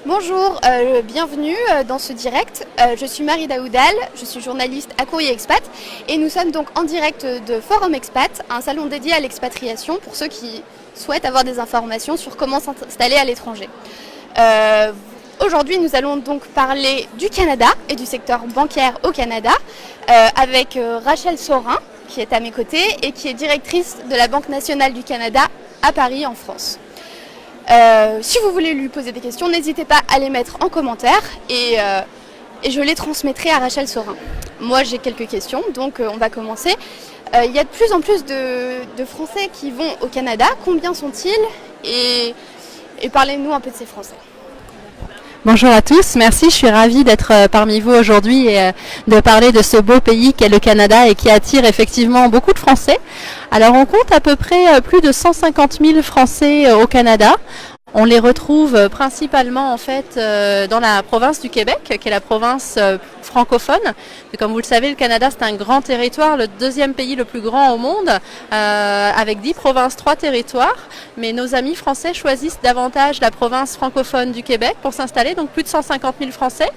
Bonjour, bienvenue dans ce direct. Je suis Marie Daoudal, je suis journaliste à Courrier Expat et nous sommes donc en direct de Forum Expat, un salon dédié à l'expatriation pour ceux qui souhaitent avoir des informations sur comment s'installer à l'étranger. Aujourd'hui, nous allons donc parler du Canada et du secteur bancaire au Canada avec Rachel Saurin qui est à mes côtés et qui est directrice de la Banque nationale du Canada à Paris en France. Si vous voulez lui poser des questions, n'hésitez pas à les mettre en commentaire et je les transmettrai à Rachel Saurin. Moi j'ai quelques questions, donc on va commencer. Il y a de plus en plus de Français qui vont au Canada. Combien sont-ils et parlez-nous un peu de ces Français. Bonjour à tous, merci, je suis ravie d'être parmi vous aujourd'hui et de parler de ce beau pays qu'est le Canada et qui attire effectivement beaucoup de Français. Alors on compte à peu près plus de 150 000 Français au Canada. On les retrouve principalement en fait dans la province du Québec, qui est la province francophone. Et comme vous le savez, le Canada c'est un grand territoire, le deuxième pays le plus grand au monde, avec 10 provinces, 3 territoires. Mais nos amis français choisissent davantage la province francophone du Québec pour s'installer, donc plus de 150 000 Français.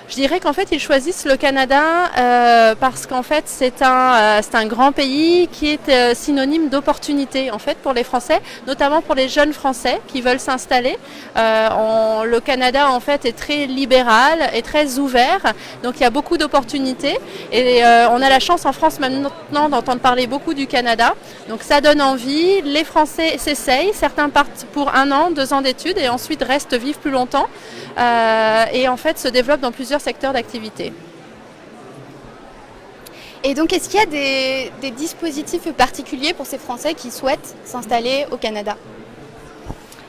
Je dirais qu'en fait ils choisissent le Canada parce qu'en fait c'est un grand pays qui est synonyme d'opportunité en fait pour les Français, notamment pour les jeunes Français qui veulent s'installer. Le Canada en fait est très libéral et très ouvert, donc il y a beaucoup d'opportunités et on a la chance en France maintenant d'entendre parler beaucoup du Canada, donc ça donne envie. Les Français s'essayent, certains partent pour 1 an, 2 ans d'études et ensuite restent vivre plus longtemps et en fait se développent dans plusieurs secteurs d'activité. Et donc est-ce qu'il y a des dispositifs particuliers pour ces Français qui souhaitent s'installer au Canada ?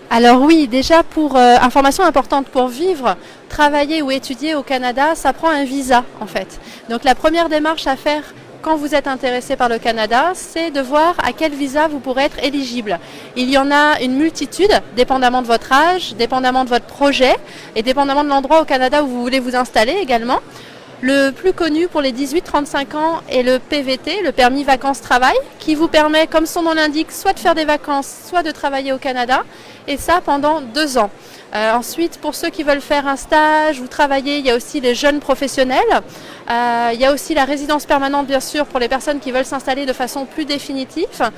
Alors oui, déjà pour information importante, pour vivre, travailler ou étudier au Canada, ça prend un visa en fait. Donc la première démarche à faire quand vous êtes intéressé par le Canada, c'est de voir à quel visa vous pourrez être éligible. Il y en a une multitude, dépendamment de votre âge, dépendamment de votre projet et dépendamment de l'endroit au Canada où vous voulez vous installer également. Le plus connu pour les 18-35 ans est le PVT, le permis vacances-travail, qui vous permet, comme son nom l'indique, soit de faire des vacances, soit de travailler au Canada, et ça pendant 2 ans. Ensuite, pour ceux qui veulent faire un stage ou travailler, il y a aussi les jeunes professionnels. Il y a aussi la résidence permanente, bien sûr, pour les personnes qui veulent s'installer de façon plus définitive.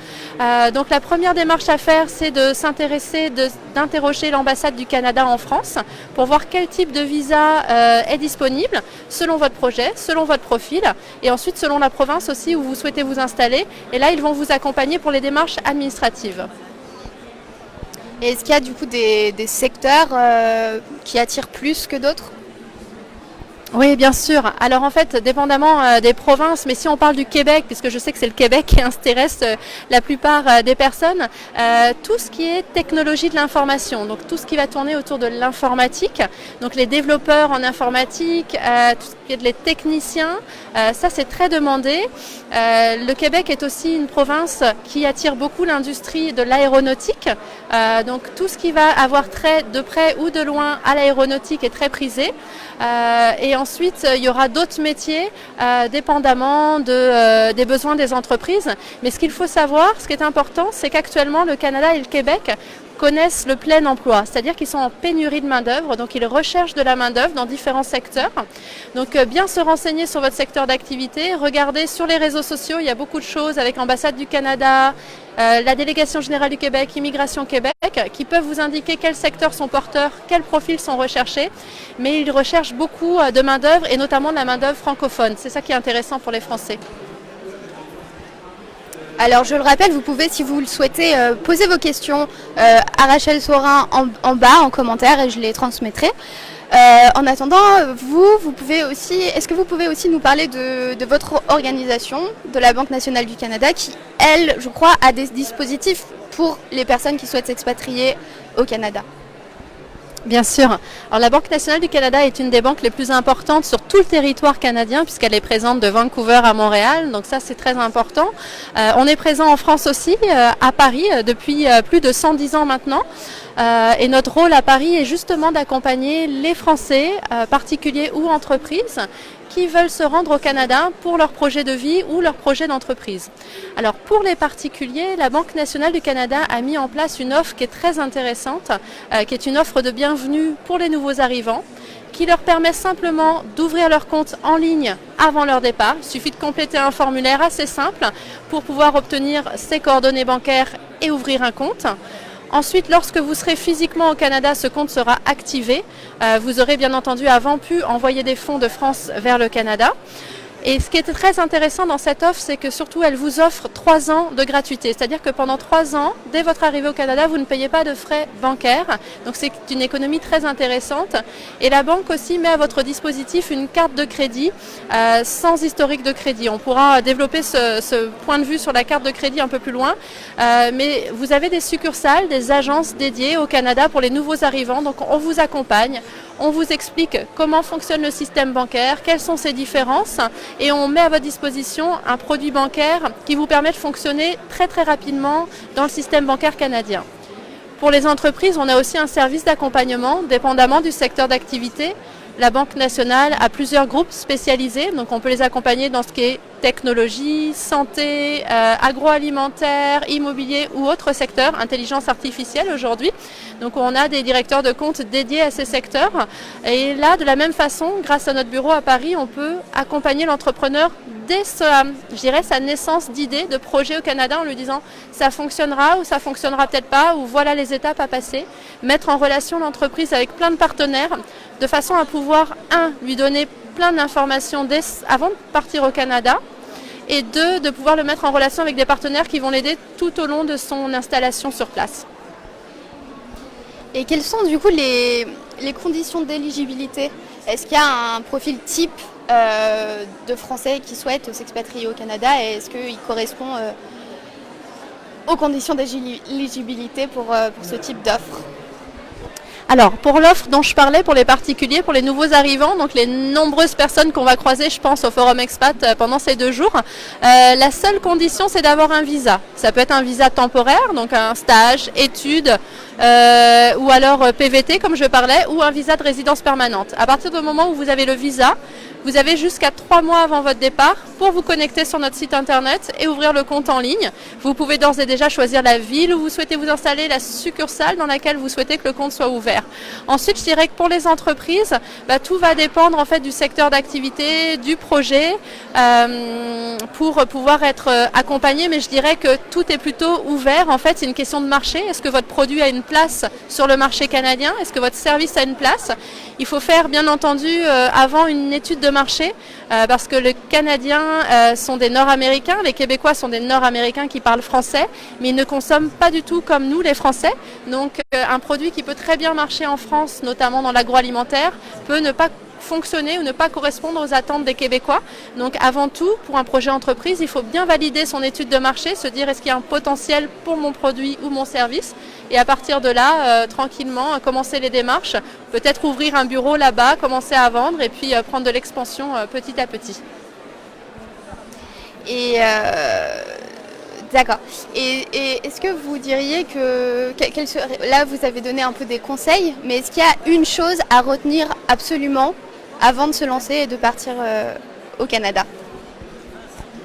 Donc la première démarche à faire, c'est de s'intéresser, d'interroger l'ambassade du Canada en France pour voir quel type de visa est disponible selon votre projet, selon votre profil et ensuite selon la province aussi où vous souhaitez vous installer. Et là, ils vont vous accompagner pour les démarches administratives. Et est-ce qu'il y a du coup des secteurs qui attirent plus que d'autres ? Oui, bien sûr. Alors en fait, dépendamment des provinces, mais si on parle du Québec, puisque je sais que c'est le Québec qui intéresse la plupart des personnes, tout ce qui est technologie de l'information, donc tout ce qui va tourner autour de l'informatique, donc les développeurs en informatique, tout ce qui est les techniciens, ça c'est très demandé. Le Québec est aussi une province qui attire beaucoup l'industrie de l'aéronautique, donc tout ce qui va avoir trait de près ou de loin à l'aéronautique est très prisé. Et ensuite, il y aura d'autres métiers dépendamment des besoins des entreprises. Mais ce qu'il faut savoir, ce qui est important, c'est qu'actuellement, le Canada et le Québec connaissent le plein emploi, c'est-à-dire qu'ils sont en pénurie de main-d'œuvre, donc ils recherchent de la main-d'œuvre dans différents secteurs. Donc bien se renseigner sur votre secteur d'activité, regarder sur les réseaux sociaux, il y a beaucoup de choses avec l'ambassade du Canada, la délégation générale du Québec, Immigration Québec, qui peuvent vous indiquer quels secteurs sont porteurs, quels profils sont recherchés, mais ils recherchent beaucoup de main-d'œuvre et notamment de la main-d'œuvre francophone. C'est ça qui est intéressant pour les Français. Alors je le rappelle, vous pouvez, si vous le souhaitez, poser vos questions à Rachel Saurin en bas, en commentaire, et je les transmettrai. En attendant, vous pouvez aussi, est-ce que vous pouvez aussi nous parler de votre organisation, de la Banque nationale du Canada, qui, elle, je crois, a des dispositifs pour les personnes qui souhaitent s'expatrier au Canada ? Bien sûr. Alors la Banque nationale du Canada est une des banques les plus importantes sur tout le territoire canadien puisqu'elle est présente de Vancouver à Montréal, donc ça c'est très important. On est présent en France aussi, à Paris, depuis plus de 110 ans maintenant. Et notre rôle à Paris est justement d'accompagner les Français, particuliers ou entreprises, qui veulent se rendre au Canada pour leur projet de vie ou leur projet d'entreprise. Alors pour les particuliers, la Banque nationale du Canada a mis en place une offre qui est très intéressante, qui est une offre de bienvenue pour les nouveaux arrivants, qui leur permet simplement d'ouvrir leur compte en ligne avant leur départ. Il suffit de compléter un formulaire assez simple pour pouvoir obtenir ses coordonnées bancaires et ouvrir un compte. Ensuite, lorsque vous serez physiquement au Canada, ce compte sera activé. Vous aurez bien entendu avant pu envoyer des fonds de France vers le Canada. Et ce qui est très intéressant dans cette offre, c'est que surtout elle vous offre 3 ans de gratuité. C'est-à-dire que pendant 3 ans, dès votre arrivée au Canada, vous ne payez pas de frais bancaires. Donc c'est une économie très intéressante. Et la banque aussi met à votre dispositif une carte de crédit sans historique de crédit. On pourra développer ce point de vue sur la carte de crédit un peu plus loin. Mais vous avez des succursales, des agences dédiées au Canada pour les nouveaux arrivants. Donc on vous accompagne. On vous explique comment fonctionne le système bancaire, quelles sont ses différences et on met à votre disposition un produit bancaire qui vous permet de fonctionner très très rapidement dans le système bancaire canadien. Pour les entreprises, on a aussi un service d'accompagnement dépendamment du secteur d'activité. La Banque nationale a plusieurs groupes spécialisés, donc on peut les accompagner dans ce qui est technologie, santé, agroalimentaire, immobilier ou autres secteurs, intelligence artificielle aujourd'hui. Donc on a des directeurs de compte dédiés à ces secteurs. Et là, de la même façon, grâce à notre bureau à Paris, on peut accompagner l'entrepreneur dès sa naissance d'idée, de projet au Canada en lui disant ça fonctionnera ou ça fonctionnera peut-être pas ou voilà les étapes à passer. Mettre en relation l'entreprise avec plein de partenaires de façon à pouvoir, lui donner plein d'informations avant de partir au Canada et 2, de pouvoir le mettre en relation avec des partenaires qui vont l'aider tout au long de son installation sur place. Et quelles sont du coup les conditions d'éligibilité? Est-ce qu'il y a un profil type de Français qui souhaitent s'expatrier au Canada et est-ce qu'il correspond aux conditions d'éligibilité pour ce type d'offre? Alors, pour l'offre dont je parlais, pour les particuliers, pour les nouveaux arrivants, donc les nombreuses personnes qu'on va croiser, je pense, au Forum Expat pendant ces 2 jours, la seule condition, c'est d'avoir un visa. Ça peut être un visa temporaire, donc un stage, études, ou alors PVT, comme je parlais, ou un visa de résidence permanente. À partir du moment où vous avez le visa, vous avez jusqu'à 3 mois avant votre départ pour vous connecter sur notre site internet et ouvrir le compte en ligne. Vous pouvez d'ores et déjà choisir la ville où vous souhaitez vous installer, la succursale dans laquelle vous souhaitez que le compte soit ouvert. Ensuite, je dirais que pour les entreprises, tout va dépendre en fait du secteur d'activité, du projet, pour pouvoir être accompagné. Mais je dirais que tout est plutôt ouvert. En fait, c'est une question de marché. Est-ce que votre produit a une place sur le marché canadien? Est-ce que votre service a une place? Il faut faire, bien entendu, avant une étude de marché, parce que les Canadiens sont des Nord-Américains, les Québécois sont des Nord-Américains qui parlent français, mais ils ne consomment pas du tout comme nous, les Français. Donc, un produit qui peut très bien marcher en France, notamment dans l'agroalimentaire, peut ne pas fonctionner ou ne pas correspondre aux attentes des Québécois. Donc avant tout, pour un projet entreprise, il faut bien valider son étude de marché, se dire est-ce qu'il y a un potentiel pour mon produit ou mon service et à partir de là, tranquillement, commencer les démarches, peut-être ouvrir un bureau là-bas, commencer à vendre et puis prendre de l'expansion petit à petit. Et d'accord. Et est-ce que vous diriez que là vous avez donné un peu des conseils, mais est-ce qu'il y a une chose à retenir absolument avant de se lancer et de partir au Canada?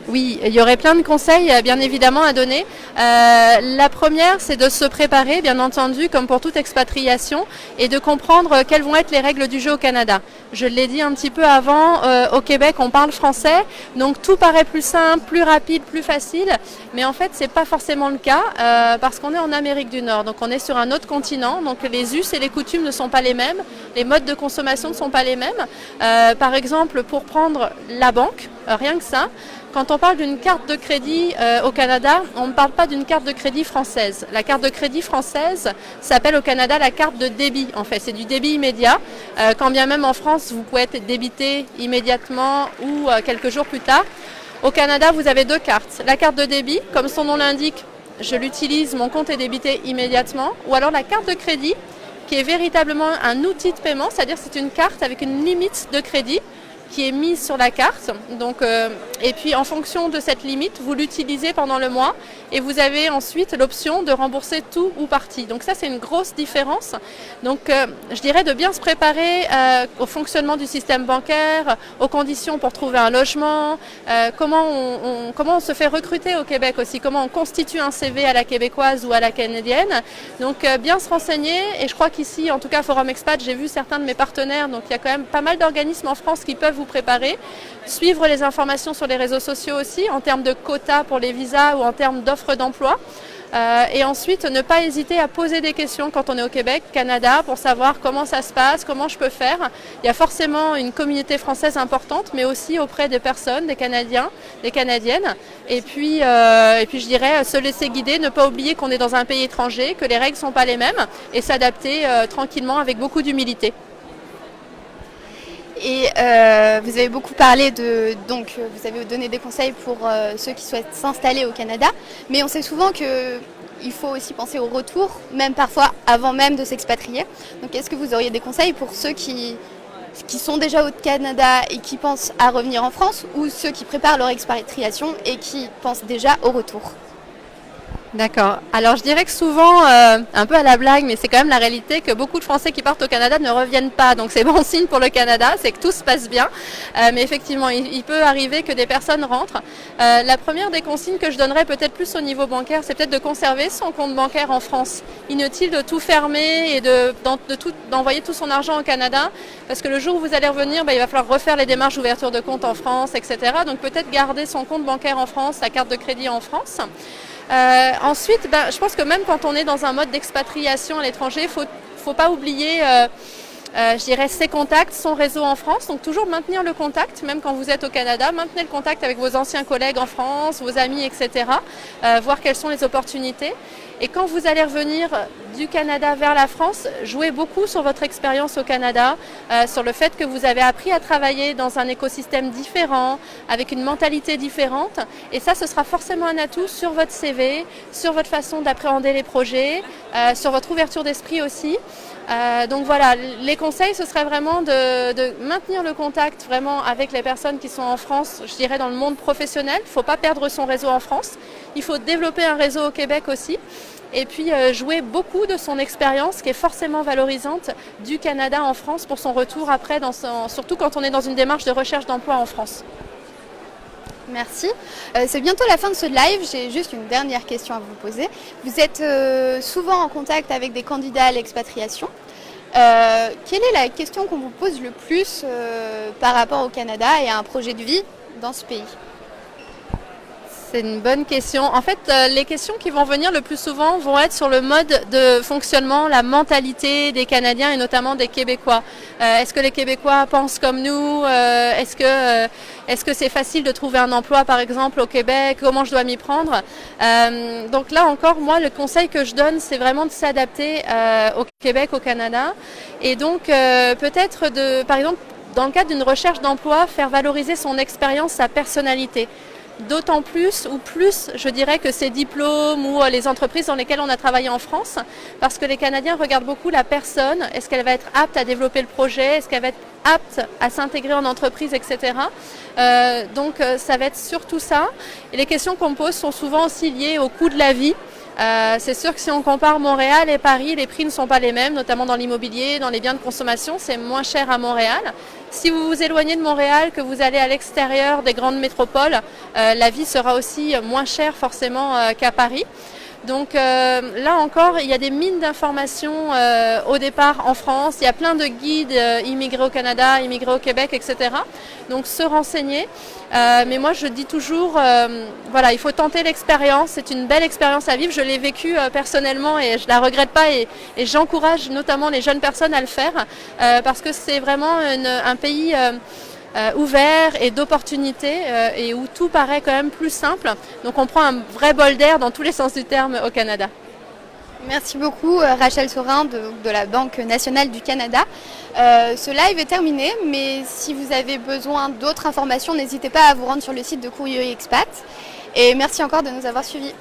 Oui, il y aurait plein de conseils bien évidemment à donner. La première, c'est de se préparer, bien entendu, comme pour toute expatriation, et de comprendre quelles vont être les règles du jeu au Canada. Je l'ai dit un petit peu avant, au Québec, on parle français, donc tout paraît plus simple, plus rapide, plus facile, mais en fait, c'est pas forcément le cas, parce qu'on est en Amérique du Nord, donc on est sur un autre continent, donc les us et les coutumes ne sont pas les mêmes, les modes de consommation ne sont pas les mêmes. Par exemple, pour prendre la banque, rien que ça, quand on parle d'une carte de crédit au Canada, on ne parle pas d'une carte de crédit française. La carte de crédit française s'appelle au Canada la carte de débit. En fait, c'est du débit immédiat. Quand bien même en France, vous pouvez être débité immédiatement ou quelques jours plus tard. Au Canada, vous avez 2 cartes. La carte de débit, comme son nom l'indique, je l'utilise, mon compte est débité immédiatement. Ou alors la carte de crédit, qui est véritablement un outil de paiement, c'est-à-dire c'est une carte avec une limite de crédit qui est mise sur la carte. Donc, et puis en fonction de cette limite, vous l'utilisez pendant le mois et vous avez ensuite l'option de rembourser tout ou partie. Donc ça, c'est une grosse différence. Donc je dirais de bien se préparer au fonctionnement du système bancaire, aux conditions pour trouver un logement, comment on se fait recruter au Québec aussi, comment on constitue un CV à la québécoise ou à la canadienne. Donc bien se renseigner, et je crois qu'ici, en tout cas Forum Expat, j'ai vu certains de mes partenaires, donc il y a quand même pas mal d'organismes en France qui peuvent vous préparer. Suivre les informations sur les réseaux sociaux aussi, en termes de quotas pour les visas ou en termes d'offres d'emploi. Et ensuite, ne pas hésiter à poser des questions quand on est au Québec, Canada, pour savoir comment ça se passe, comment je peux faire. Il y a forcément une communauté française importante, mais aussi auprès des personnes, des Canadiens, des Canadiennes. Et puis je dirais, se laisser guider, ne pas oublier qu'on est dans un pays étranger, que les règles ne sont pas les mêmes, et s'adapter tranquillement avec beaucoup d'humilité. Et vous avez beaucoup parlé donc vous avez donné des conseils pour ceux qui souhaitent s'installer au Canada, mais on sait souvent qu'il faut aussi penser au retour, même parfois avant même de s'expatrier. Donc est-ce que vous auriez des conseils pour ceux qui sont déjà au Canada et qui pensent à revenir en France, ou ceux qui préparent leur expatriation et qui pensent déjà au retour ? D'accord. Alors je dirais que souvent, un peu à la blague, mais c'est quand même la réalité, que beaucoup de Français qui partent au Canada ne reviennent pas. Donc c'est bon signe pour le Canada, c'est que tout se passe bien. Mais effectivement, il peut arriver que des personnes rentrent. La première des consignes que je donnerais peut-être plus au niveau bancaire, c'est peut-être de conserver son compte bancaire en France. Inutile de tout fermer et d'envoyer tout son argent au Canada, parce que le jour où vous allez revenir, il va falloir refaire les démarches d'ouverture de compte en France, etc. Donc peut-être garder son compte bancaire en France, sa carte de crédit en France. Ensuite, je pense que même quand on est dans un mode d'expatriation à l'étranger, faut pas oublier je dirais ses contacts, son réseau en France. Donc toujours maintenir le contact, même quand vous êtes au Canada, maintenez le contact avec vos anciens collègues en France, vos amis, etc. Voir quelles sont les opportunités. Et quand vous allez revenir du Canada vers la France, jouez beaucoup sur votre expérience au Canada, sur le fait que vous avez appris à travailler dans un écosystème différent, avec une mentalité différente. Et ça, ce sera forcément un atout sur votre CV, sur votre façon d'appréhender les projets, sur votre ouverture d'esprit aussi. Donc voilà, les conseils, ce serait vraiment de maintenir le contact vraiment avec les personnes qui sont en France, je dirais dans le monde professionnel. Il ne faut pas perdre son réseau en France. Il faut développer un réseau au Québec aussi. Et puis jouer beaucoup de son expérience qui est forcément valorisante du Canada en France pour son retour après, surtout quand on est dans une démarche de recherche d'emploi en France. Merci. C'est bientôt la fin de ce live. J'ai juste une dernière question à vous poser. Vous êtes souvent en contact avec des candidats à l'expatriation. Quelle est la question qu'on vous pose le plus par rapport au Canada et à un projet de vie dans ce pays ? C'est une bonne question. En fait, les questions qui vont venir le plus souvent vont être sur le mode de fonctionnement, la mentalité des Canadiens et notamment des Québécois. Est-ce que les Québécois pensent comme nous ? Est-ce que c'est facile de trouver un emploi, par exemple, au Québec ? Comment je dois m'y prendre ? Donc là encore, moi, le conseil que je donne, c'est vraiment de s'adapter au Québec, au Canada. Et donc, peut-être, par exemple, dans le cadre d'une recherche d'emploi, faire valoriser son expérience, sa personnalité. D'autant plus, ou plus, je dirais, que ces diplômes ou les entreprises dans lesquelles on a travaillé en France, parce que les Canadiens regardent beaucoup la personne. Est-ce qu'elle va être apte à développer le projet ? Est-ce qu'elle va être apte à s'intégrer en entreprise, etc. Donc ça va être surtout ça. Et les questions qu'on me pose sont souvent aussi liées au coût de la vie. C'est sûr que si on compare Montréal et Paris, les prix ne sont pas les mêmes, notamment dans l'immobilier, dans les biens de consommation, c'est moins cher à Montréal. Si vous vous éloignez de Montréal, que vous allez à l'extérieur des grandes métropoles, la vie sera aussi moins chère forcément qu'à Paris. Donc là encore, il y a des mines d'informations au départ en France. Il y a plein de guides immigrés au Canada, immigrés au Québec, etc. Donc se renseigner. Mais moi, je dis toujours, voilà, il faut tenter l'expérience. C'est une belle expérience à vivre. Je l'ai vécue personnellement et je la regrette pas. Et j'encourage notamment les jeunes personnes à le faire parce que c'est vraiment un pays ouvert et d'opportunités et où tout paraît quand même plus simple. Donc on prend un vrai bol d'air dans tous les sens du terme au Canada. Merci beaucoup Rachel Saurin de la Banque nationale du Canada. Ce live est terminé, mais si vous avez besoin d'autres informations, n'hésitez pas à vous rendre sur le site de Courrier Expat. Et merci encore de nous avoir suivis.